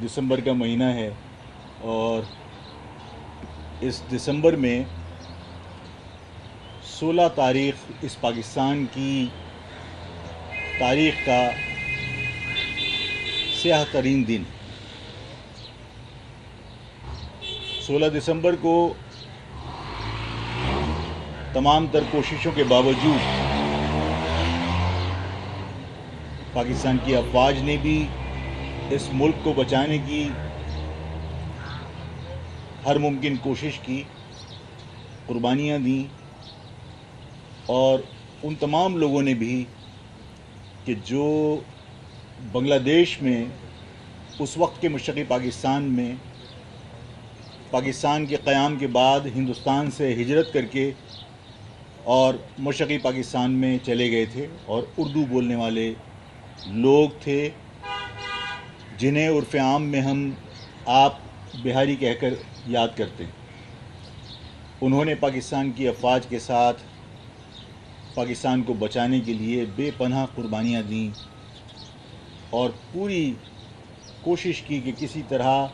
دسمبر کا مہینہ ہے اور اس دسمبر میں 16 تاریخ اس پاکستان کی تاریخ کا سیاہ ترین دن 16 دسمبر کو تمام تر کوششوں کے باوجود پاکستان کی افواج نے بھی اس ملک کو بچانے کی ہر ممکن کوشش کی، قربانیاں دیں، اور ان تمام لوگوں نے بھی کہ جو بنگلہ دیش میں اس وقت کے مشرقی پاکستان میں پاکستان کے قیام کے بعد ہندوستان سے ہجرت کر کے اور مشرقی پاکستان میں چلے گئے تھے اور اردو بولنے والے لوگ تھے، جنہیں عرف عام میں ہم آپ بہاری کہہ کر یاد کرتے ہیں۔ انہوں نے پاکستان کی افواج کے ساتھ پاکستان کو بچانے کے لیے بے پناہ قربانیاں دیں اور پوری کوشش کی کہ کسی طرح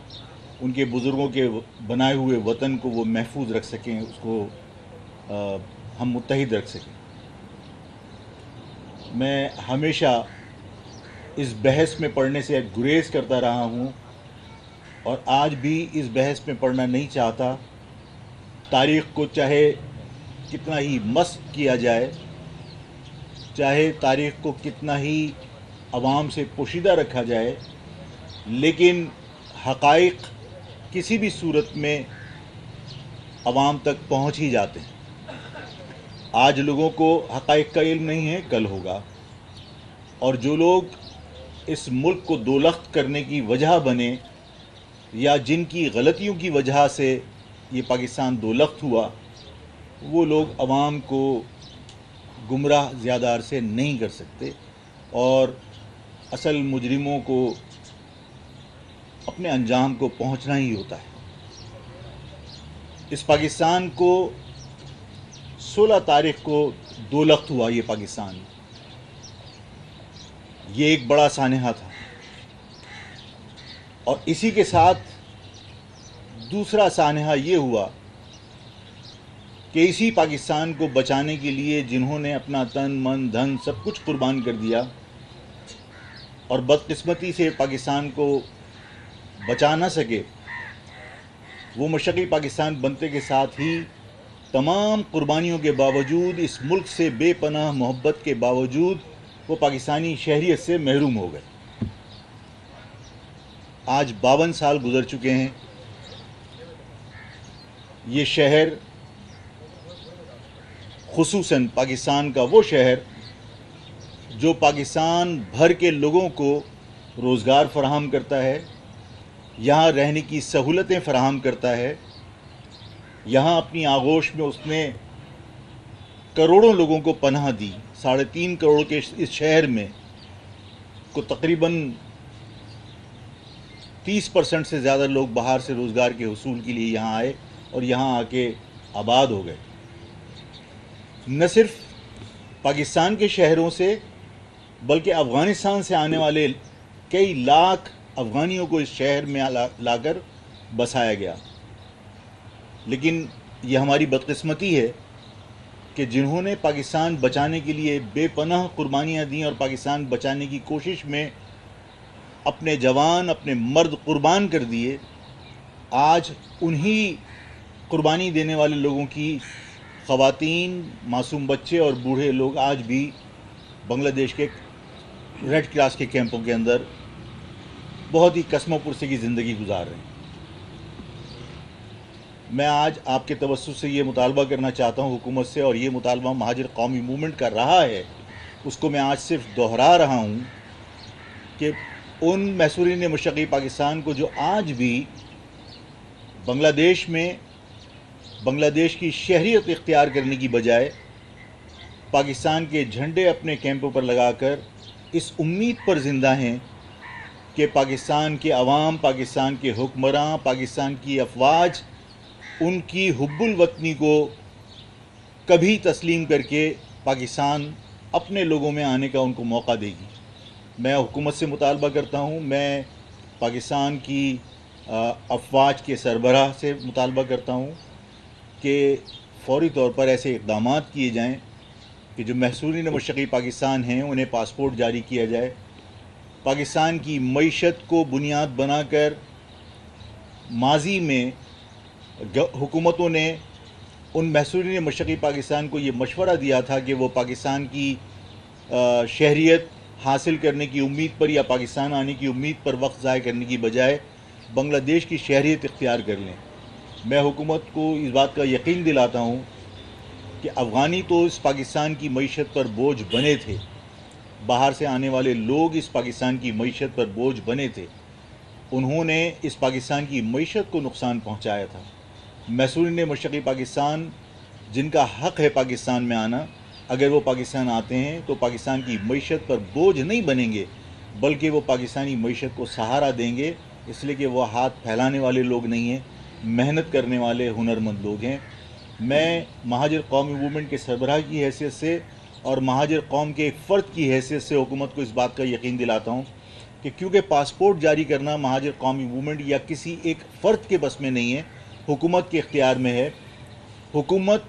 ان کے بزرگوں کے بنائے ہوئے وطن کو وہ محفوظ رکھ سکیں، اس کو ہم متحد رکھ سکیں۔ میں ہمیشہ اس بحث میں پڑھنے سے گریز کرتا رہا ہوں اور آج بھی اس بحث میں پڑھنا نہیں چاہتا۔ تاریخ کو چاہے کتنا ہی مسخ کیا جائے، چاہے تاریخ کو کتنا ہی عوام سے پوشیدہ رکھا جائے، لیکن حقائق کسی بھی صورت میں عوام تک پہنچ ہی جاتے ہیں۔ آج لوگوں کو حقائق کا علم نہیں ہے، کل ہوگا، اور جو لوگ اس ملک کو دولخت کرنے کی وجہ بنے یا جن کی غلطیوں کی وجہ سے یہ پاکستان دولخت ہوا، وہ لوگ عوام کو گمراہ زیادہ عرصے نہیں کر سکتے، اور اصل مجرموں کو اپنے انجام کو پہنچنا ہی ہوتا ہے۔ اس پاکستان کو 16 تاریخ کو دولخت ہوا، یہ پاکستان، یہ ایک بڑا سانحہ تھا، اور اسی کے ساتھ دوسرا سانحہ یہ ہوا کہ اسی پاکستان کو بچانے کے لیے جنہوں نے اپنا تن من دھن سب کچھ قربان کر دیا اور بدقسمتی سے پاکستان کو بچا نہ سکے، وہ مشرقی پاکستان بنتے کے ساتھ ہی تمام قربانیوں کے باوجود، اس ملک سے بے پناہ محبت کے باوجود، وہ پاکستانی شہریت سے محروم ہو گئے۔ آج 52 سال گزر چکے ہیں۔ یہ شہر، خصوصاً پاکستان کا وہ شہر جو پاکستان بھر کے لوگوں کو روزگار فراہم کرتا ہے، یہاں رہنے کی سہولتیں فراہم کرتا ہے، یہاں اپنی آغوش میں اس نے کروڑوں لوگوں کو پناہ دی۔ 3.5 کروڑ کے اس شہر میں کو تقریباً 30% سے زیادہ لوگ باہر سے روزگار کے حصول کے لیے یہاں آئے اور یہاں آ کے آباد ہو گئے۔ نہ صرف پاکستان کے شہروں سے بلکہ افغانستان سے آنے والے کئی لاکھ افغانیوں کو اس شہر میں لا کر بسایا گیا۔ لیکن یہ ہماری بدقسمتی ہے کہ جنہوں نے پاکستان بچانے کے لیے بے پناہ قربانیاں دیں اور پاکستان بچانے کی کوشش میں اپنے جوان، اپنے مرد قربان کر دیے، آج انہی قربانی دینے والے لوگوں کی خواتین، معصوم بچے اور بوڑھے لوگ آج بھی بنگلہ دیش کے ریڈ کراس کے کیمپوں کے اندر بہت ہی قسم و پرسی کی زندگی گزار رہے ہیں۔ میں آج آپ کے توسط سے یہ مطالبہ کرنا چاہتا ہوں حکومت سے، اور یہ مطالبہ مہاجر قومی موومنٹ کر رہا ہے، اس کو میں آج صرف دہرا رہا ہوں کہ ان محصورین مشرقی پاکستان کو جو آج بھی بنگلہ دیش میں بنگلہ دیش کی شہریت اختیار کرنے کی بجائے پاکستان کے جھنڈے اپنے کیمپوں پر لگا کر اس امید پر زندہ ہیں کہ پاکستان کے عوام، پاکستان کے حکمراں، پاکستان کی افواج ان کی حب الوطنی کو کبھی تسلیم کر کے پاکستان اپنے لوگوں میں آنے کا ان کو موقع دے گی۔ میں حکومت سے مطالبہ کرتا ہوں، میں پاکستان کی افواج کے سربراہ سے مطالبہ کرتا ہوں کہ فوری طور پر ایسے اقدامات کیے جائیں کہ جو محصورین مشرقی پاکستان ہیں انہیں پاسپورٹ جاری کیا جائے. پاکستان کی معیشت کو بنیاد بنا کر ماضی میں حکومتوں نے ان محصورین مشرقی پاکستان کو یہ مشورہ دیا تھا کہ وہ پاکستان کی شہریت حاصل کرنے کی امید پر یا پاکستان آنے کی امید پر وقت ضائع کرنے کی بجائے بنگلہ دیش کی شہریت اختیار کر لیں. میں حکومت کو اس بات کا یقین دلاتا ہوں کہ افغانی تو اس پاکستان کی معیشت پر بوجھ بنے تھے، باہر سے آنے والے لوگ اس پاکستان کی معیشت پر بوجھ بنے تھے، انہوں نے اس پاکستان کی معیشت کو نقصان پہنچایا تھا. محصورین مشرقی پاکستان جن کا حق ہے پاکستان میں آنا، اگر وہ پاکستان آتے ہیں تو پاکستان کی معیشت پر بوجھ نہیں بنیں گے بلکہ وہ پاکستانی معیشت کو سہارا دیں گے، اس لیے کہ وہ ہاتھ پھیلانے والے لوگ نہیں ہیں، محنت کرنے والے ہنرمند لوگ ہیں. میں مہاجر قومی موومنٹ کے سربراہ کی حیثیت سے اور مہاجر قوم کے ایک فرد کی حیثیت سے حکومت کو اس بات کا یقین دلاتا ہوں کہ کیونکہ پاسپورٹ جاری کرنا مہاجر قومی موومنٹ یا کسی ایک فرد کے بس میں نہیں ہے، حکومت کے اختیار میں ہے. حکومت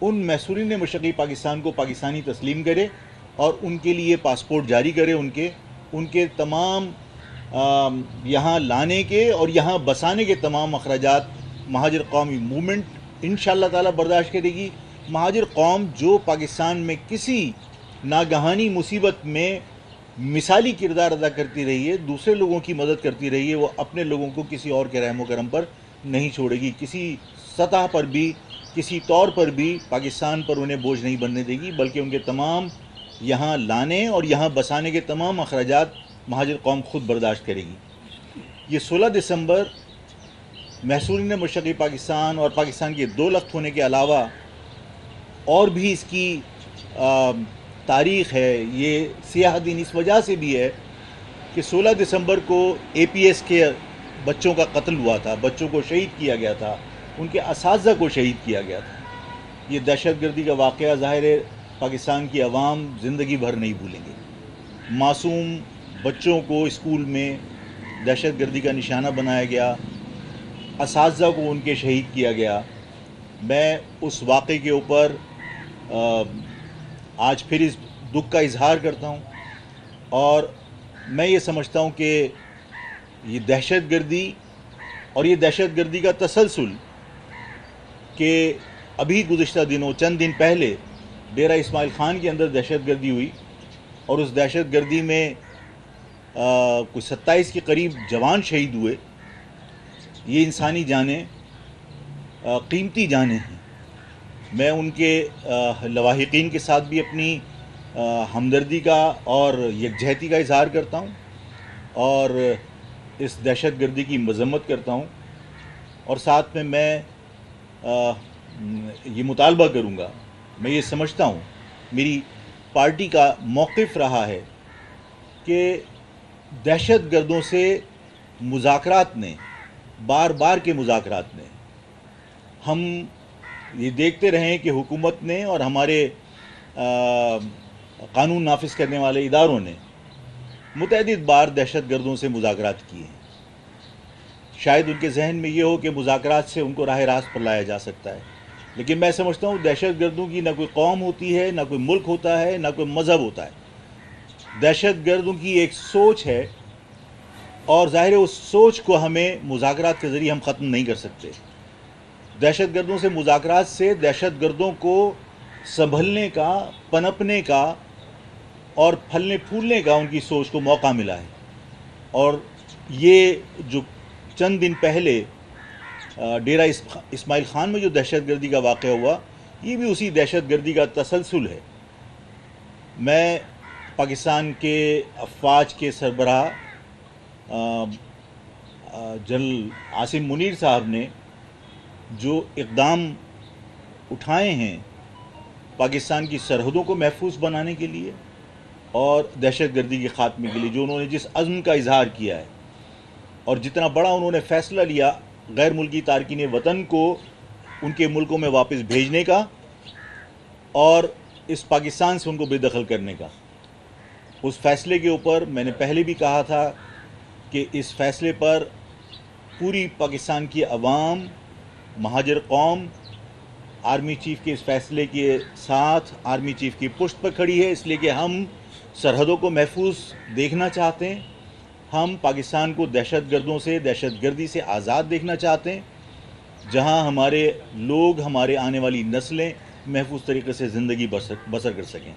ان محصورین مشرقی پاکستان کو پاکستانی تسلیم کرے اور ان کے لیے پاسپورٹ جاری کرے، ان کے تمام یہاں لانے کے اور یہاں بسانے کے تمام اخراجات مہاجر قومی موومنٹ انشاءاللہ تعالی برداشت کرے گی. مہاجر قوم جو پاکستان میں کسی ناگہانی مصیبت میں مثالی کردار ادا کرتی رہی ہے، دوسرے لوگوں کی مدد کرتی رہی ہے، وہ اپنے لوگوں کو کسی اور کے رحم و کرم پر نہیں چھوڑے گی. کسی سطح پر بھی، کسی طور پر بھی پاکستان پر انہیں بوجھ نہیں بننے دے گی، بلکہ ان کے تمام یہاں لانے اور یہاں بسانے کے تمام اخراجات مہاجر قوم خود برداشت کرے گی. یہ 16 دسمبر محصورین مشرقی پاکستان اور پاکستان کے 2 لخت ہونے کے علاوہ اور بھی اس کی تاریخ ہے. یہ سیاہ دن اس وجہ سے بھی ہے کہ 16 دسمبر کو APS کے بچوں کا قتل ہوا تھا، بچوں کو شہید کیا گیا تھا، ان کے اساتذہ کو شہید کیا گیا تھا. یہ دہشت گردی کا واقعہ ظاہر ہے پاکستان کی عوام زندگی بھر نہیں بھولیں گے. معصوم بچوں کو اسکول میں دہشت گردی کا نشانہ بنایا گیا، اساتذہ کو ان کے شہید کیا گیا. میں اس واقعے کے اوپر آج پھر اس دکھ کا اظہار کرتا ہوں اور میں یہ سمجھتا ہوں کہ یہ دہشت گردی اور یہ دہشت گردی کا تسلسل کہ ابھی گزشتہ دنوں چند دن پہلے ڈیرہ اسماعیل خان کے اندر دہشت گردی ہوئی اور اس دہشت گردی میں کوئی 27 کے قریب جوان شہید ہوئے. یہ انسانی جانیں قیمتی جانیں ہیں. میں ان کے لواحقین کے ساتھ بھی اپنی ہمدردی کا اور یکجہتی کا اظہار کرتا ہوں اور اس دہشت گردی کی مذمت کرتا ہوں، اور ساتھ میں یہ مطالبہ کروں گا، میں یہ سمجھتا ہوں میری پارٹی کا موقف رہا ہے کہ دہشت گردوں سے مذاکرات نے، بار بار کے مذاکرات نے، ہم یہ دیکھتے رہیں کہ حکومت نے اور ہمارے قانون نافذ کرنے والے اداروں نے متعدد بار دہشت گردوں سے مذاکرات کیے ہیں. شاید ان کے ذہن میں یہ ہو کہ مذاکرات سے ان کو راہ راست پر لایا جا سکتا ہے، لیکن میں سمجھتا ہوں دہشت گردوں کی نہ کوئی قوم ہوتی ہے، نہ کوئی ملک ہوتا ہے، نہ کوئی مذہب ہوتا ہے. دہشت گردوں کی ایک سوچ ہے اور ظاہر ہے اس سوچ کو ہمیں مذاکرات کے ذریعے ہم ختم نہیں کر سکتے. دہشت گردوں سے مذاکرات سے دہشت گردوں کو سنبھلنے کا، پنپنے کا اور پھلنے پھولنے کا ان کی سوچ کو موقع ملا ہے. اور یہ جو چند دن پہلے ڈیرہ اسماعیل خان میں جو دہشت گردی کا واقعہ ہوا، یہ بھی اسی دہشت گردی کا تسلسل ہے. میں پاکستان کے افواج کے سربراہ جنرل عاصم منیر صاحب نے جو اقدام اٹھائے ہیں پاکستان کی سرحدوں کو محفوظ بنانے کے لیے اور دہشت گردی کے خاتمے کے لیے، جو انہوں نے جس عزم کا اظہار کیا ہے اور جتنا بڑا انہوں نے فیصلہ لیا غیر ملکی تارکین وطن کو ان کے ملکوں میں واپس بھیجنے کا اور اس پاکستان سے ان کو بے دخل کرنے کا، اس فیصلے کے اوپر میں نے پہلے بھی کہا تھا کہ اس فیصلے پر پوری پاکستان کی عوام، مہاجر قوم آرمی چیف کے اس فیصلے کے ساتھ آرمی چیف کی پشت پر کھڑی ہے، اس لیے کہ ہم سرحدوں کو محفوظ دیکھنا چاہتے ہیں، ہم پاکستان کو دہشت گردوں سے، دہشت گردی سے آزاد دیکھنا چاہتے ہیں، جہاں ہمارے لوگ، ہمارے آنے والی نسلیں محفوظ طریقے سے زندگی بسر کر سکیں۔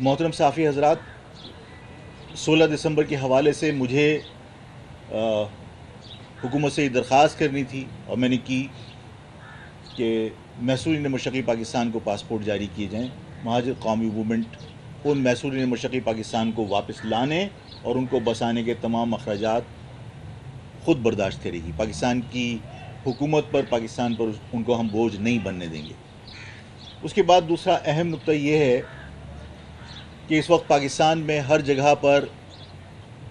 محترم صحافی حضرات، 16 دسمبر کے حوالے سے مجھے حکومت سے یہ درخواست کرنی تھی اور میں نے کی کہ محصورین مشرقی پاکستان کو پاسپورٹ جاری کیے جائیں۔ مہاجر قومی موومنٹ ان محصورین مشرقی پاکستان کو واپس لانے اور ان کو بسانے کے تمام اخراجات خود برداشت کرے گی۔ پاکستان کی حکومت پر، پاکستان پر ان کو ہم بوجھ نہیں بننے دیں گے۔ اس کے بعد دوسرا اہم نقطہ یہ ہے کہ اس وقت پاکستان میں ہر جگہ پر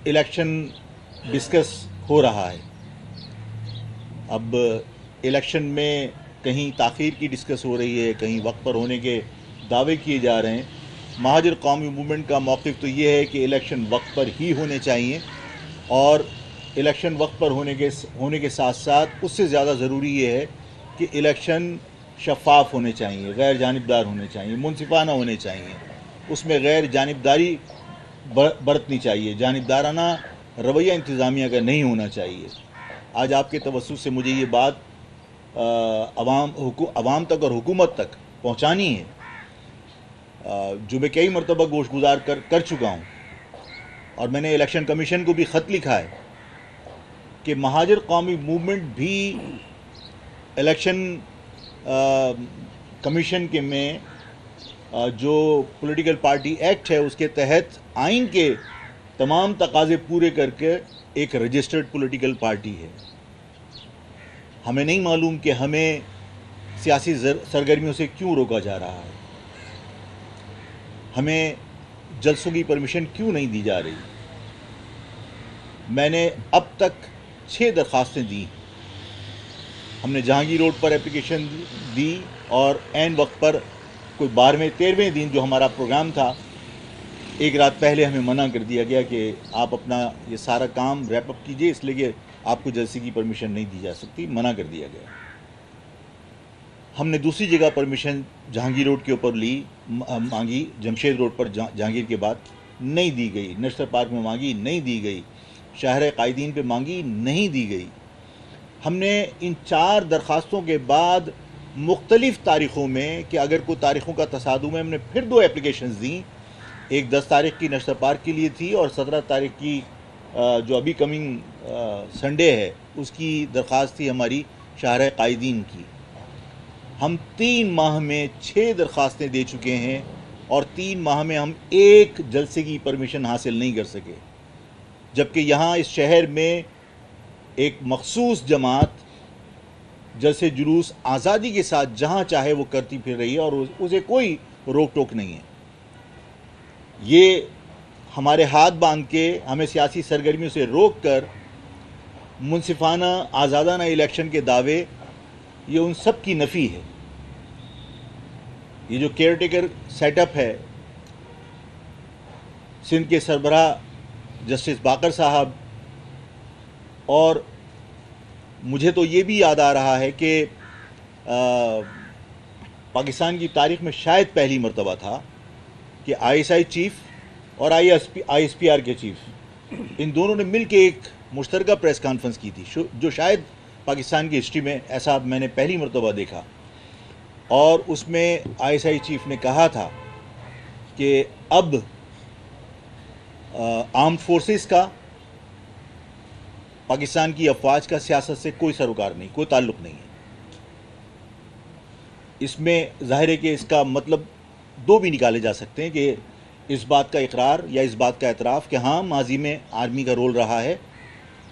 الیکشن ڈسکس ہو رہا ہے۔ اب الیکشن میں کہیں تاخیر کی ڈسکس ہو رہی ہے، کہیں وقت پر ہونے کے دعوے کیے جا رہے ہیں۔ مہاجر قومی موومنٹ کا موقف تو یہ ہے کہ الیکشن وقت پر ہی ہونے چاہیے، اور الیکشن وقت پر ہونے کے ساتھ ساتھ اس سے زیادہ ضروری یہ ہے کہ الیکشن شفاف ہونے چاہیے، غیر جانبدار ہونے چاہیے، منصفانہ ہونے چاہیے، اس میں غیر جانبداری برتنی چاہیے، جانبدارانہ رویہ انتظامیہ کا نہیں ہونا چاہیے۔ آج آپ کے توسط سے مجھے یہ بات عوام تک اور حکومت تک پہنچانی ہے، جو میں کئی مرتبہ گوش گزار کر چکا ہوں، اور میں نے الیکشن کمیشن کو بھی خط لکھا ہے کہ مہاجر قومی موومنٹ بھی الیکشن کمیشن کے میں جو پولیٹیکل پارٹی ایکٹ ہے اس کے تحت آئین کے تمام تقاضے پورے کر کے ایک رجسٹرڈ پولیٹیکل پارٹی ہے۔ ہمیں نہیں معلوم کہ ہمیں سیاسی سرگرمیوں سے کیوں روکا جا رہا ہے، ہمیں جلسوں کی پرمیشن کیوں نہیں دی جا رہی۔ میں نے اب تک 6 درخواستیں دی۔ ہم نے جہانگیر روڈ پر اپلیکیشن دی اور عین وقت پر کوئی 12ویں 13ویں دن جو ہمارا پروگرام تھا، ایک رات پہلے ہمیں منع کر دیا گیا کہ آپ اپنا یہ سارا کام ریپ اپ کیجئے، اس لیے کہ آپ کو جلسے کی پرمیشن نہیں دی جا سکتی، منع کر دیا گیا۔ ہم نے دوسری جگہ پرمیشن جہانگیر روڈ کے اوپر مانگی، جمشید روڈ پر جہانگیر کے بعد نہیں دی گئی، نیشنل پارک میں مانگی، نہیں دی گئی، شاہراہ قائدین پہ مانگی، نہیں دی گئی۔ ہم نے ان 4 درخواستوں کے بعد مختلف تاریخوں میں، کہ اگر کوئی تاریخوں کا تصادم ہے، ہم نے پھر 2 اپلیکیشنز دیں۔ ایک 10 تاریخ کی نیشنل پارک کے لیے تھی، اور 17 تاریخ کی جو ابھی کمنگ سنڈے ہے اس کی درخواست تھی ہماری شاہراہ قائدین کی۔ ہم 3 ماہ میں 6 درخواستیں دے چکے ہیں، اور 3 ماہ میں ہم ایک جلسے کی پرمیشن حاصل نہیں کر سکے، جبکہ یہاں اس شہر میں ایک مخصوص جماعت جلسے جلوس آزادی کے ساتھ جہاں چاہے وہ کرتی پھر رہی ہے، اور اسے کوئی روک ٹوک نہیں ہے۔ یہ ہمارے ہاتھ باندھ کے ہمیں سیاسی سرگرمیوں سے روک کر منصفانہ آزادانہ الیکشن کے دعوے، یہ ان سب کی نفی ہے۔ یہ جو کیئر ٹیکر سیٹ اپ ہے، سندھ کے سربراہ جسٹس باقر صاحب، اور مجھے تو یہ بھی یاد آ رہا ہے کہ پاکستان کی تاریخ میں شاید پہلی مرتبہ تھا کہ آئی ایس آئی چیف اور آئی ایس پی آر کے چیف، ان دونوں نے مل کے ایک مشترکہ پریس کانفرنس کی تھی، جو شاید پاکستان کی ہسٹری میں ایسا میں نے پہلی مرتبہ دیکھا۔ اور اس میں آئی ایس آئی چیف نے کہا تھا کہ اب آرمڈ فورسز کا، پاکستان کی افواج کا سیاست سے کوئی سروکار نہیں، کوئی تعلق نہیں ہے۔ اس میں ظاہر ہے کہ اس کا مطلب 2 بھی نکالے جا سکتے ہیں، کہ اس بات کا اقرار یا اس بات کا اعتراف کہ ہاں ماضی میں آرمی کا رول رہا ہے،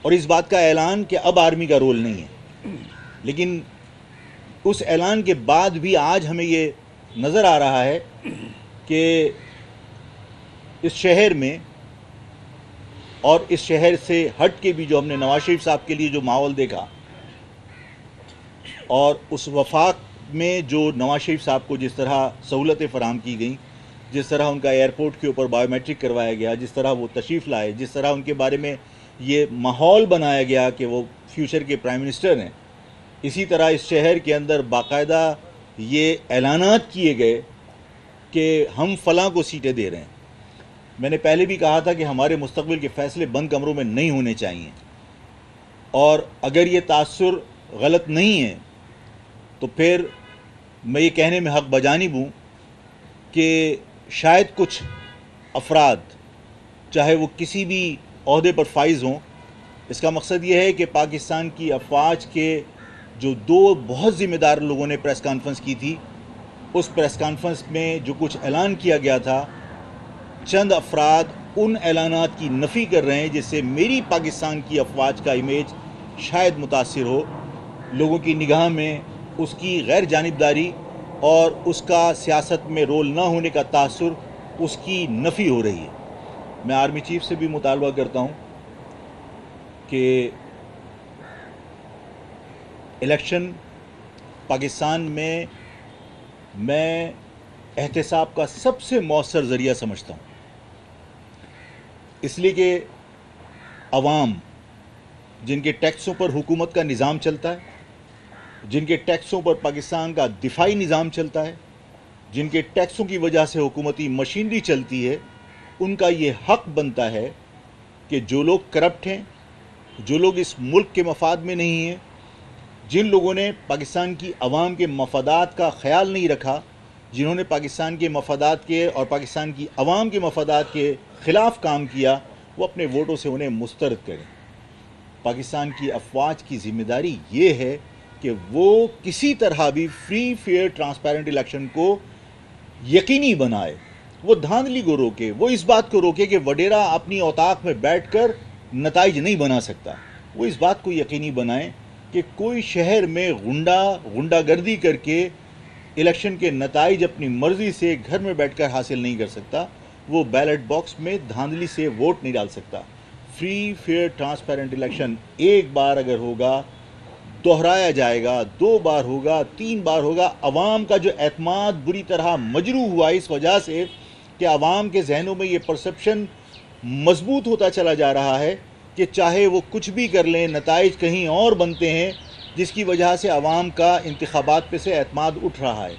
اور اس بات کا اعلان کہ اب آرمی کا رول نہیں ہے۔ لیکن اس اعلان کے بعد بھی آج ہمیں یہ نظر آ رہا ہے کہ اس شہر میں، اور اس شہر سے ہٹ کے بھی جو ہم نے نواز شریف صاحب کے لیے جو ماحول دیکھا، اور اس وفاق میں جو نواز شریف صاحب کو جس طرح سہولتیں فراہم کی گئیں، جس طرح ان کا ایئرپورٹ کے اوپر بائیو میٹرک کروایا گیا، جس طرح وہ تشریف لائے، جس طرح ان کے بارے میں یہ ماحول بنایا گیا کہ وہ فیوچر کے پرائم منسٹر ہیں، اسی طرح اس شہر کے اندر باقاعدہ یہ اعلانات کیے گئے کہ ہم فلاں کو سیٹیں دے رہے ہیں۔ میں نے پہلے بھی کہا تھا کہ ہمارے مستقبل کے فیصلے بند کمروں میں نہیں ہونے چاہیے، اور اگر یہ تاثر غلط نہیں ہے تو پھر میں یہ کہنے میں حق بجانب ہوں کہ شاید کچھ افراد چاہے وہ کسی بھی عہدے پر فائز ہوں، اس کا مقصد یہ ہے کہ پاکستان کی افواج کے جو دو بہت ذمہ دار لوگوں نے پریس کانفرنس کی تھی، اس پریس کانفرنس میں جو کچھ اعلان کیا گیا تھا، چند افراد ان اعلانات کی نفی کر رہے ہیں، جس سے میری پاکستان کی افواج کا امیج شاید متاثر ہو، لوگوں کی نگاہ میں اس کی غیر جانبداری اور اس کا سیاست میں رول نہ ہونے کا تاثر، اس کی نفی ہو رہی ہے۔ میں آرمی چیف سے بھی مطالبہ کرتا ہوں کہ الیکشن پاکستان میں احتساب کا سب سے مؤثر ذریعہ سمجھتا ہوں، اس لیے کہ عوام جن کے ٹیکسوں پر حکومت کا نظام چلتا ہے، جن کے ٹیکسوں پر پاکستان کا دفاعی نظام چلتا ہے، جن کے ٹیکسوں کی وجہ سے حکومتی مشینری چلتی ہے، ان کا یہ حق بنتا ہے کہ جو لوگ کرپٹ ہیں، جو لوگ اس ملک کے مفاد میں نہیں ہیں، جن لوگوں نے پاکستان کی عوام کے مفادات کا خیال نہیں رکھا، جنہوں نے پاکستان کے مفادات کے اور پاکستان کی عوام کے مفادات کے خلاف کام کیا، وہ اپنے ووٹوں سے انہیں مسترد کریں۔ پاکستان کی افواج کی ذمہ داری یہ ہے کہ وہ کسی طرح بھی فری فیئر ٹرانسپیرنٹ الیکشن کو یقینی بنائے، وہ دھاندلی کو روکے، وہ اس بات کو روکے کہ وڈیرا اپنی اوطاق میں بیٹھ کر نتائج نہیں بنا سکتا، وہ اس بات کو یقینی بنائیں کہ کوئی شہر میں غنڈہ گردی کر کے الیکشن کے نتائج اپنی مرضی سے گھر میں بیٹھ کر حاصل نہیں کر سکتا، وہ بیلٹ باکس میں دھاندلی سے ووٹ نہیں ڈال سکتا۔ فری فیئر ٹرانسپیرنٹ الیکشن ایک بار اگر ہوگا، دہرایا جائے گا، 2 بار ہوگا، 3 بار ہوگا، عوام کا جو اعتماد بری طرح مجروح ہوا اس وجہ سے کہ عوام کے ذہنوں میں یہ پرسپشن مضبوط ہوتا چلا جا رہا ہے کہ چاہے وہ کچھ بھی کر لیں، نتائج کہیں اور بنتے ہیں، جس کی وجہ سے عوام کا انتخابات پہ سے اعتماد اٹھ رہا ہے۔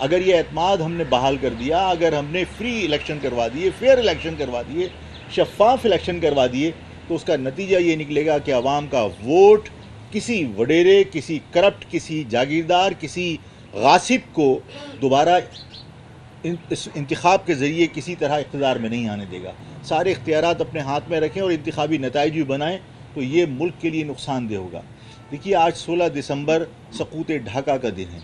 اگر یہ اعتماد ہم نے بحال کر دیا، اگر ہم نے فری الیکشن کروا دیے، فیئر الیکشن کروا دیے، شفاف الیکشن کروا دیے، تو اس کا نتیجہ یہ نکلے گا کہ عوام کا ووٹ کسی وڈیرے، کسی کرپٹ، کسی جاگیردار، کسی غاصب کو دوبارہ اس انتخاب کے ذریعے کسی طرح اقتدار میں نہیں آنے دے گا۔ سارے اختیارات اپنے ہاتھ میں رکھیں اور انتخابی نتائج بھی بنائیں تو یہ ملک کے لیے نقصان دہ ہوگا۔ دیکھیے، آج 16 دسمبر سقوط ڈھاکہ کا دن ہے۔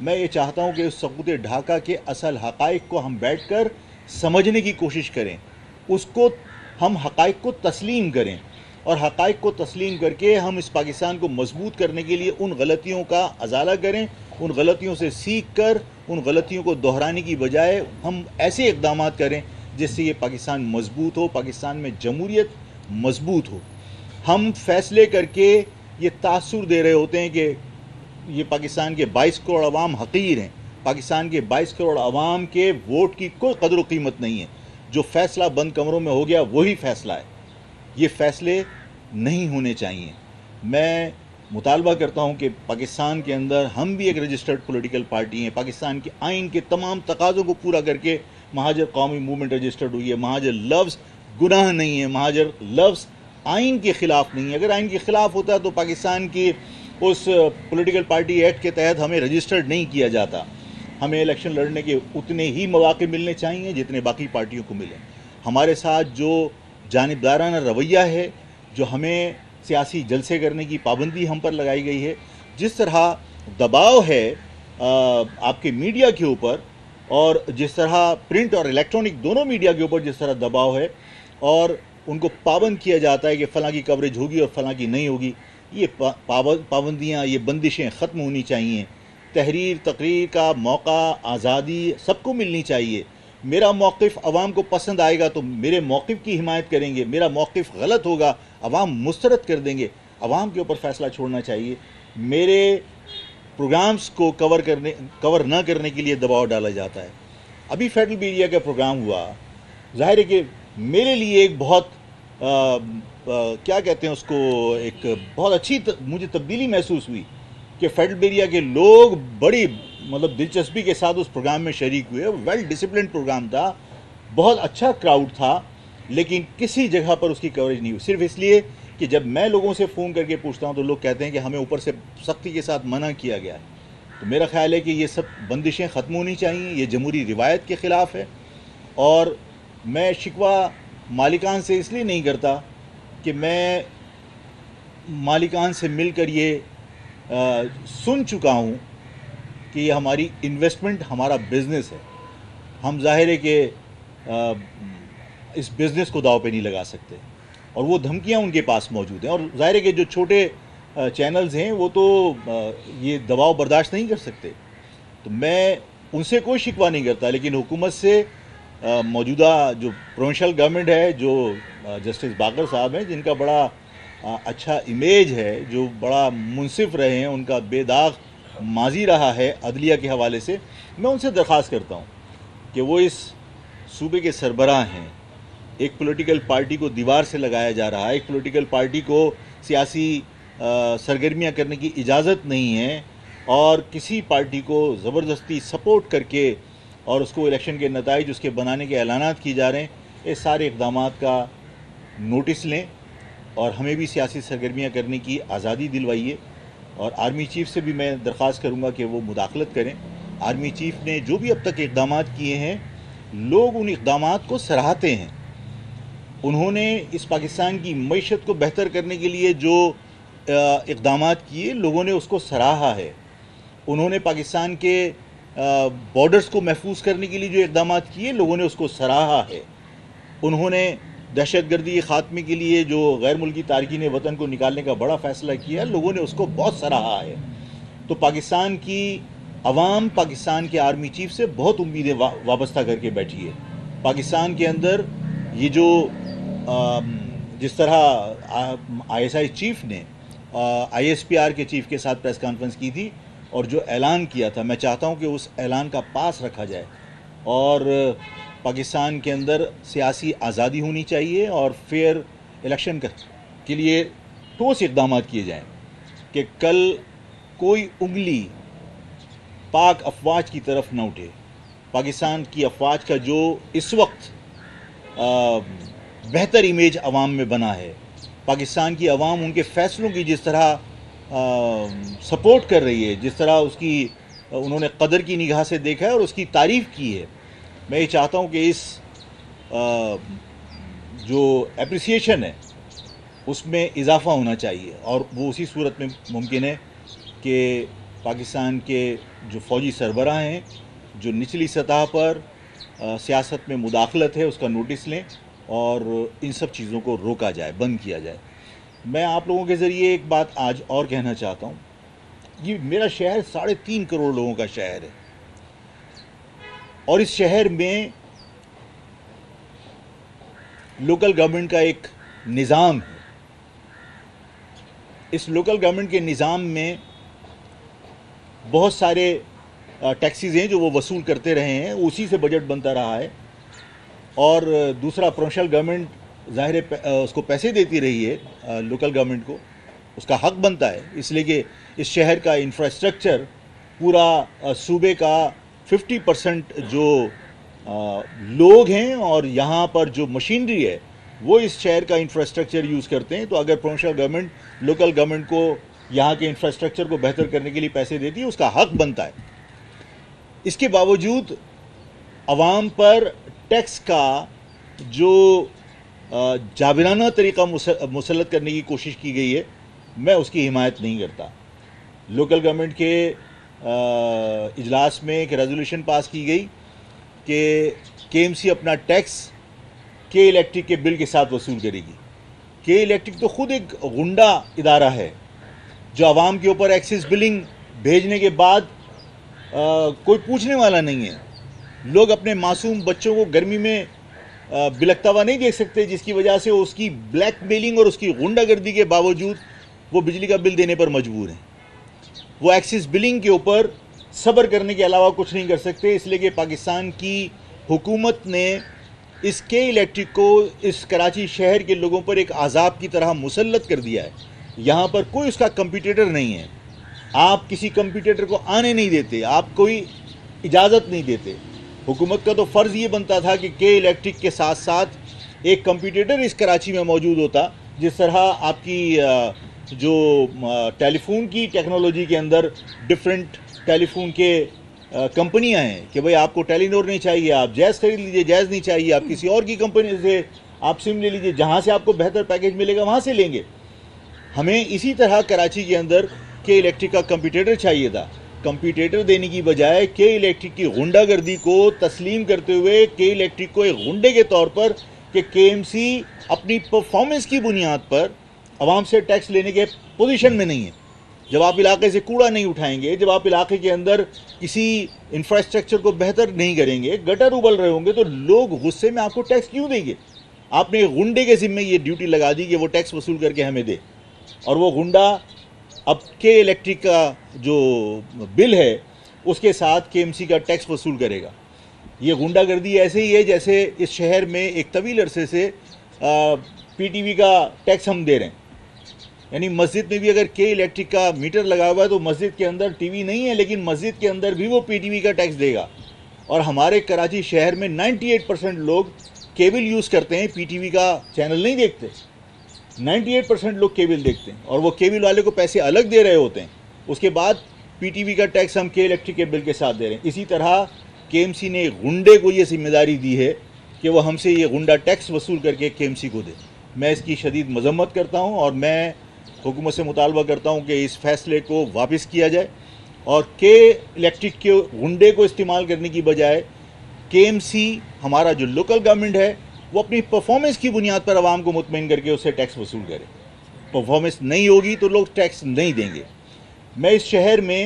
میں یہ چاہتا ہوں کہ اس سقوط ڈھاکہ کے اصل حقائق کو ہم بیٹھ کر سمجھنے کی کوشش کریں، اس کو ہم حقائق کو تسلیم کریں، اور حقائق کو تسلیم کر کے ہم اس پاکستان کو مضبوط کرنے کے لیے ان غلطیوں کا ازالہ کریں، ان غلطیوں سے سیکھ کر ان غلطیوں کو دہرانے کی بجائے ہم ایسے اقدامات کریں جس سے یہ پاکستان مضبوط ہو، پاکستان میں جمہوریت مضبوط ہو۔ ہم فیصلے کر کے یہ تاثر دے رہے ہوتے ہیں کہ یہ پاکستان کے 22 کروڑ عوام حقیر ہیں، پاکستان کے 22 کروڑ عوام کے ووٹ کی کوئی قدر و قیمت نہیں ہے، جو فیصلہ بند کمروں میں ہو گیا وہی فیصلہ ہے۔ یہ فیصلے نہیں ہونے چاہیے۔ میں مطالبہ کرتا ہوں کہ پاکستان کے اندر ہم بھی ایک رجسٹرڈ پولیٹیکل پارٹی ہیں، پاکستان کے آئین کے تمام تقاضوں کو پورا کر کے مہاجر قومی موومنٹ رجسٹرڈ ہوئی ہے۔ مہاجر لفظ گناہ نہیں ہے، مہاجر لفظ آئین کے خلاف نہیں ہے۔ اگر آئین کے خلاف ہوتا تو پاکستان کی اس پولیٹیکل پارٹی ایکٹ کے تحت ہمیں رجسٹرڈ نہیں کیا جاتا۔ ہمیں الیکشن لڑنے کے اتنے ہی مواقع ملنے چاہیے جتنے باقی پارٹیوں کو ملیں۔ ہمارے ساتھ جو جانبدارانہ رویہ ہے، جو ہمیں سیاسی جلسے کرنے کی پابندی ہم پر لگائی گئی ہے، جس طرح دباؤ ہے آپ کے میڈیا کے اوپر، اور جس طرح پرنٹ اور الیکٹرانک دونوں میڈیا کے اوپر جس طرح دباؤ ہے اور ان کو پابند کیا جاتا ہے کہ فلاں کی کوریج ہوگی اور فلاں کی نہیں ہوگی، یہ پابندیاں، یہ بندشیں ختم ہونی چاہیے۔ تحریر تقریر کا موقع، آزادی سب کو ملنی چاہیے۔ میرا موقف عوام کو پسند آئے گا تو میرے موقف کی حمایت کریں گے، میرا موقف غلط ہوگا عوام مسترد کر دیں گے۔ عوام کے اوپر فیصلہ چھوڑنا چاہیے۔ میرے پروگرامز کو کور نہ کرنے کے لیے دباؤ ڈالا جاتا ہے۔ ابھی فیڈرل بیریا کا پروگرام ہوا، ظاہر ہے کہ میرے لیے ایک بہت کیا کہتے ہیں اس کو، ایک بہت اچھی مجھے تبدیلی محسوس ہوئی کہ فیڈرل بیریا کے لوگ بڑی مطلب دلچسپی کے ساتھ اس پروگرام میں شریک ہوئے. ویل ڈسپلنڈ پروگرام تھا، بہت اچھا کراؤڈ تھا، لیکن کسی جگہ پر اس کی کوریج نہیں ہوئی، صرف اس لیے کہ جب میں لوگوں سے فون کر کے پوچھتا ہوں تو لوگ کہتے ہیں کہ ہمیں اوپر سے سختی کے ساتھ منع کیا گیا ہے. تو میرا خیال ہے کہ یہ سب بندشیں ختم ہونی چاہیے، یہ جمہوری روایت کے خلاف ہے. اور میں شکوہ مالکان سے اس لیے نہیں کرتا کہ میں مالکان سے مل کر یہ سن چکا ہوں کہ یہ ہماری انویسٹمنٹ، ہمارا بزنس ہے، ہم ظاہر ہے کہ اس بزنس کو داؤ پہ نہیں لگا سکتے، اور وہ دھمکیاں ان کے پاس موجود ہیں. اور ظاہر ہے کہ جو چھوٹے چینلز ہیں وہ تو یہ دباؤ برداشت نہیں کر سکتے. تو میں ان سے کوئی شکوہ نہیں کرتا، لیکن حکومت سے موجودہ جو پروونشل گورنمنٹ ہے، جو جسٹس باقر صاحب ہیں، جن کا بڑا اچھا امیج ہے، جو بڑا منصف رہے ہیں، ان کا بے داغ ماضی رہا ہے عدلیہ کے حوالے سے، میں ان سے درخواست کرتا ہوں کہ وہ اس صوبے کے سربراہ ہیں. ایک پولیٹیکل پارٹی کو دیوار سے لگایا جا رہا ہے، ایک پولیٹیکل پارٹی کو سیاسی سرگرمیاں کرنے کی اجازت نہیں ہے، اور کسی پارٹی کو زبردستی سپورٹ کر کے اور اس کو الیکشن کے نتائج اس کے بنانے کے اعلانات کیے جا رہے ہیں. یہ سارے اقدامات کا نوٹس لیں اور ہمیں بھی سیاسی سرگرمیاں کرنے کی آزادی دلوائیے. اور آرمی چیف سے بھی میں درخواست کروں گا کہ وہ مداخلت کریں. آرمی چیف نے جو بھی اب تک اقدامات کیے ہیں، لوگ ان اقدامات کو سراہتے ہیں. انہوں نے اس پاکستان کی معیشت کو بہتر کرنے کے لیے جو اقدامات کیے، لوگوں نے اس کو سراہا ہے. انہوں نے پاکستان کے بارڈرز کو محفوظ کرنے کے لیے جو اقدامات کیے، لوگوں نے اس کو سراہا ہے. انہوں نے دہشت گردی کے خاتمے کے لیے جو غیر ملکی تارکین وطن کو نکالنے کا بڑا فیصلہ کیا، لوگوں نے اس کو بہت سراہا ہے. تو پاکستان کی عوام پاکستان کے آرمی چیف سے بہت امیدیں وابستہ کر کے بیٹھی ہے. پاکستان کے اندر یہ جو جس طرح آئی ایس آئی چیف نے آئی ایس پی آر کے چیف کے ساتھ پریس کانفرنس کی تھی اور جو اعلان کیا تھا، میں چاہتا ہوں کہ اس اعلان کا پاس رکھا جائے اور پاکستان کے اندر سیاسی آزادی ہونی چاہیے اور فیئر الیکشن کے لیے ٹھوس اقدامات کیے جائیں کہ کل کوئی انگلی پاک افواج کی طرف نہ اٹھے. پاکستان کی افواج کا جو اس وقت بہتر امیج عوام میں بنا ہے، پاکستان کی عوام ان کے فیصلوں کی جس طرح سپورٹ کر رہی ہے، جس طرح اس کی انہوں نے قدر کی نگاہ سے دیکھا ہے اور اس کی تعریف کی ہے، میں یہ چاہتا ہوں کہ اس جو اپریسیشن ہے اس میں اضافہ ہونا چاہیے. اور وہ اسی صورت میں ممکن ہے کہ پاکستان کے جو فوجی سربراہ ہیں، جو نچلی سطح پر سیاست میں مداخلت ہے، اس کا نوٹس لیں اور ان سب چیزوں کو روکا جائے، بند کیا جائے. میں آپ لوگوں کے ذریعے ایک بات آج اور کہنا چاہتا ہوں. یہ میرا شہر 3.5 کروڑ لوگوں کا شہر ہے، اور اس شہر میں لوکل گورنمنٹ کا ایک نظام ہے. اس لوکل گورنمنٹ کے نظام میں بہت سارے ٹیکسیز ہیں جو وہ وصول کرتے رہے ہیں، اسی سے بجٹ بنتا رہا ہے. اور دوسرا، پروونشل گورنمنٹ ظاہر اس کو پیسے دیتی رہی ہے لوکل گورنمنٹ کو، اس کا حق بنتا ہے، اس لیے کہ اس شہر کا انفراسٹرکچر پورا صوبے کا 50% جو لوگ ہیں اور یہاں پر جو مشینری ہے وہ اس شہر کا انفراسٹرکچر یوز کرتے ہیں. تو اگر پروونشل گورنمنٹ لوکل گورنمنٹ کو یہاں کے انفراسٹرکچر کو بہتر کرنے کے لیے پیسے دیتی ہے، اس کا حق بنتا ہے. اس کے باوجود عوام پر ٹیکس کا جو جابرانہ طریقہ مسلط کرنے کی کوشش کی گئی ہے، میں اس کی حمایت نہیں کرتا. لوکل گورنمنٹ کے اجلاس میں ایک ریزولوشن پاس کی گئی کہ کے ایم سی اپنا ٹیکس کے الیکٹرک کے بل کے ساتھ وصول کرے گی. کے الیکٹرک تو خود ایک غنڈہ ادارہ ہے جو عوام کے اوپر ایکسس بلنگ بھیجنے کے بعد کوئی پوچھنے والا نہیں ہے. لوگ اپنے معصوم بچوں کو گرمی میں بلکتا ہوا نہیں دیکھ سکتے، جس کی وجہ سے اس کی بلیک میلنگ اور اس کی غنڈہ گردی کے باوجود وہ بجلی کا بل دینے پر مجبور ہیں. وہ ایکسس بلنگ کے اوپر صبر کرنے کے علاوہ کچھ نہیں کر سکتے، اس لیے کہ پاکستان کی حکومت نے اس کے الیکٹرک کو اس کراچی شہر کے لوگوں پر ایک عذاب کی طرح مسلط کر دیا ہے. یہاں پر کوئی اس کا کمپیٹیٹر نہیں ہے. آپ کسی کمپیٹیٹر کو آنے نہیں دیتے, آپ کوئی اجازت نہیں دیتے. حکومت کا تو فرض یہ بنتا تھا کہ کے الیکٹرک کے ساتھ ساتھ ایک کمپیٹیٹر اس کراچی میں موجود ہوتا. جس طرح آپ کی جو ٹیلی فون کی ٹیکنالوجی کے اندر ڈفرینٹ ٹیلی فون کے کمپنیاں ہیں کہ بھئی آپ کو ٹیلی نور نہیں چاہیے, آپ جیز خرید لیجئے, جیز نہیں چاہیے, آپ کسی اور کی کمپنی سے آپ سم لے لیجئے, جہاں سے آپ کو بہتر پیکیج ملے گا وہاں سے لیں گے. ہمیں اسی طرح کراچی کے اندر کے الیکٹرک کا کمپیٹیٹر چاہیے تھا. کمپیٹیٹر دینے کی بجائے کے الیکٹرک کی غنڈہ گردی کو تسلیم کرتے ہوئے کے الیکٹرک کو ایک غنڈے کے طور پر کہ کے ایم سی اپنی پرفارمنس کی بنیاد پر عوام سے ٹیکس لینے کے پوزیشن میں نہیں ہے. جب آپ علاقے سے کوڑا نہیں اٹھائیں گے, جب آپ علاقے کے اندر کسی انفراسٹرکچر کو بہتر نہیں کریں گے, گٹر ابل رہے ہوں گے, تو لوگ غصے میں آپ کو ٹیکس کیوں دیں گے؟ آپ نے غنڈے کے ذمے یہ ڈیوٹی لگا دی کہ وہ ٹیکس وصول کر کے ہمیں دے, اور وہ غنڈہ اب کے الیکٹرک کا جو بل ہے اس کے ساتھ کے ایم سی کا ٹیکس وصول کرے گا. یہ غنڈہ گردی ایسے ہی ہے جیسے اس شہر میں ایک طویل عرصے سے پی ٹی وی کا ٹیکس ہم دے رہے ہیں. یعنی مسجد میں بھی اگر کے الیکٹرک کا میٹر لگا ہوا ہے تو مسجد کے اندر ٹی وی نہیں ہے, لیکن مسجد کے اندر بھی وہ پی ٹی وی کا ٹیکس دے گا. اور ہمارے کراچی شہر میں 98% لوگ کیبل یوز کرتے ہیں, پی ٹی وی کا چینل نہیں دیکھتے. 98% لوگ کیبل دیکھتے ہیں, اور وہ کیبل والے کو پیسے الگ دے رہے ہوتے ہیں. اس کے بعد پی ٹی وی کا ٹیکس ہم کے الیکٹرک کے بل کے ساتھ دے رہے ہیں. اسی طرح کے ایم سی نے غنڈے کو یہ ذمہ داری دی ہے کہ وہ ہم سے یہ غنڈہ ٹیکس وصول کر کے کے ایم سی کو دے. میں اس کی شدید مذمت کرتا ہوں, اور میں حکومت سے مطالبہ کرتا ہوں کہ اس فیصلے کو واپس کیا جائے, اور کے الیکٹرک کے غنڈے کو استعمال کرنے کی بجائے کے ایم سی ہمارا جو لوکل گورنمنٹ ہے وہ اپنی پرفارمنس کی بنیاد پر عوام کو مطمئن کر کے اس سے ٹیکس وصول کرے. پرفارمنس نہیں ہوگی تو لوگ ٹیکس نہیں دیں گے. میں اس شہر میں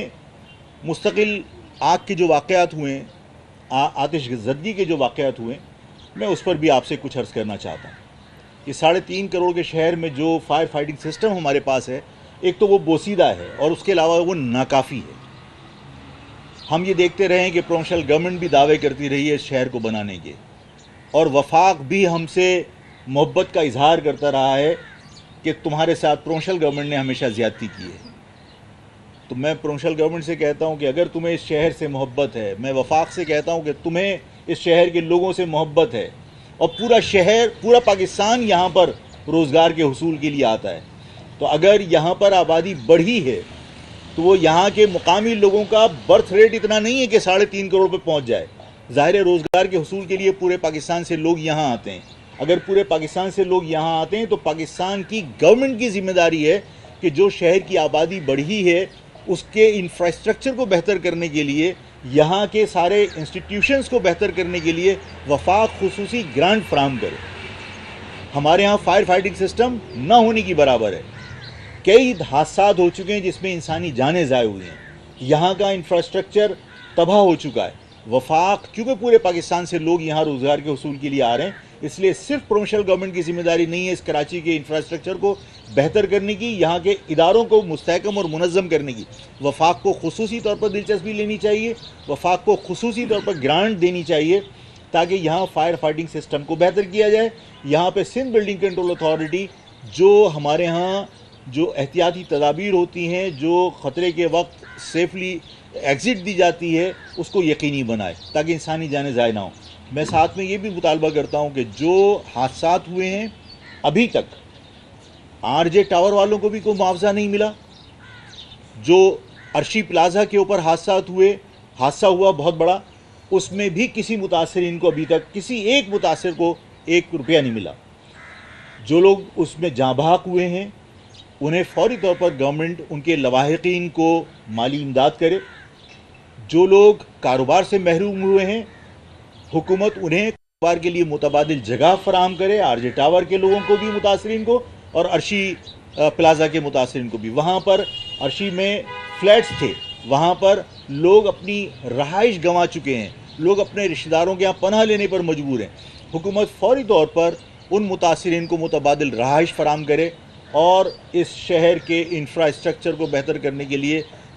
مستقل آگ کے جو واقعات ہوئے ہیں, آتش زدگی کے جو واقعات ہوئے ہیں, میں اس پر بھی آپ سے کچھ عرض کرنا چاہتا ہوں. کہ 3.5 کروڑ کے شہر میں جو فائر فائٹنگ سسٹم ہمارے پاس ہے, ایک تو وہ بوسیدہ ہے اور اس کے علاوہ وہ ناکافی ہے. ہم یہ دیکھتے رہے ہیں کہ پروونشل گورنمنٹ بھی دعوے کرتی رہی ہے اس شہر کو بنانے کے, اور وفاق بھی ہم سے محبت کا اظہار کرتا رہا ہے کہ تمہارے ساتھ پروونشل گورنمنٹ نے ہمیشہ زیادتی کی ہے. تو میں پروونشل گورنمنٹ سے کہتا ہوں کہ اگر تمہیں اس شہر سے محبت ہے, میں وفاق سے کہتا ہوں کہ تمہیں اس شہر کے لوگوں سے محبت ہے, اور پورا شہر, پورا پاکستان یہاں پر روزگار کے حصول کے لیے آتا ہے, تو اگر یہاں پر آبادی بڑھی ہے تو وہ یہاں کے مقامی لوگوں کا برتھ ریٹ اتنا نہیں ہے کہ 3.5 کروڑ پہ پہنچ جائے. ظاہر ہے روزگار کے حصول کے لیے پورے پاکستان سے لوگ یہاں آتے ہیں. اگر پورے پاکستان سے لوگ یہاں آتے ہیں تو پاکستان کی گورنمنٹ کی ذمہ داری ہے کہ جو شہر کی آبادی بڑھی ہے اس کے انفراسٹرکچر کو بہتر کرنے کے لیے, یہاں کے سارے انسٹیٹیوشنز کو بہتر کرنے کے لیے وفاق خصوصی گرانٹ فراہم کرے. ہمارے ہاں فائر فائٹنگ سسٹم نہ ہونے کی برابر ہے. کئی حادثات ہو چکے ہیں جس میں انسانی جانیں ضائع ہوئی ہیں. یہاں کا انفراسٹرکچر تباہ ہو چکا ہے. وفاق, کیونکہ پورے پاکستان سے لوگ یہاں روزگار کے حصول کے لیے آ رہے ہیں, اس لیے صرف پروونشل گورنمنٹ کی ذمہ داری نہیں ہے اس کراچی کے انفراسٹرکچر کو بہتر کرنے کی, یہاں کے اداروں کو مستحکم اور منظم کرنے کی. وفاق کو خصوصی طور پر دلچسپی لینی چاہیے, وفاق کو خصوصی طور پر گرانٹ دینی چاہیے تاکہ یہاں فائر فائٹنگ سسٹم کو بہتر کیا جائے. یہاں پہ سندھ بلڈنگ کنٹرول اتھارٹی جو ہمارے ہاں جو احتیاطی تدابیر ہوتی ہیں, جو خطرے کے وقت سیفلی ایگزٹ دی جاتی ہے, اس کو یقینی بنائے تاکہ انسانی جانیں ضائع نہ ہوں. میں ساتھ میں یہ بھی مطالبہ کرتا ہوں کہ جو حادثات ہوئے ہیں ابھی تک آر جے ٹاور والوں کو بھی کوئی معاوضہ نہیں ملا. جو عرشی پلازا کے اوپر حادثہ ہوا بہت بڑا, اس میں بھی کسی متاثرین کو ابھی تک کسی ایک متاثر کو 1 روپیہ نہیں ملا. جو لوگ اس میں جاں بحق ہوئے ہیں انہیں فوری طور پر گورنمنٹ ان کے لواحقین کو مالی امداد کرے. جو لوگ کاروبار سے محروم ہوئے ہیں حکومت انہیں کاروبار کے لیے متبادل جگہ فراہم کرے, آر جے ٹاور کے لوگوں کو بھی, متاثرین کو, اور عرشی پلازا کے متاثرین کو بھی. وہاں پر عرشی میں فلیٹس تھے, وہاں پر لوگ اپنی رہائش گنوا چکے ہیں, لوگ اپنے رشتہ داروں کے یہاں پناہ لینے پر مجبور ہیں. حکومت فوری طور پر ان متاثرین کو متبادل رہائش فراہم کرے اور اس شہر کے انفراسٹرکچر کو بہتر کرنے کے لیے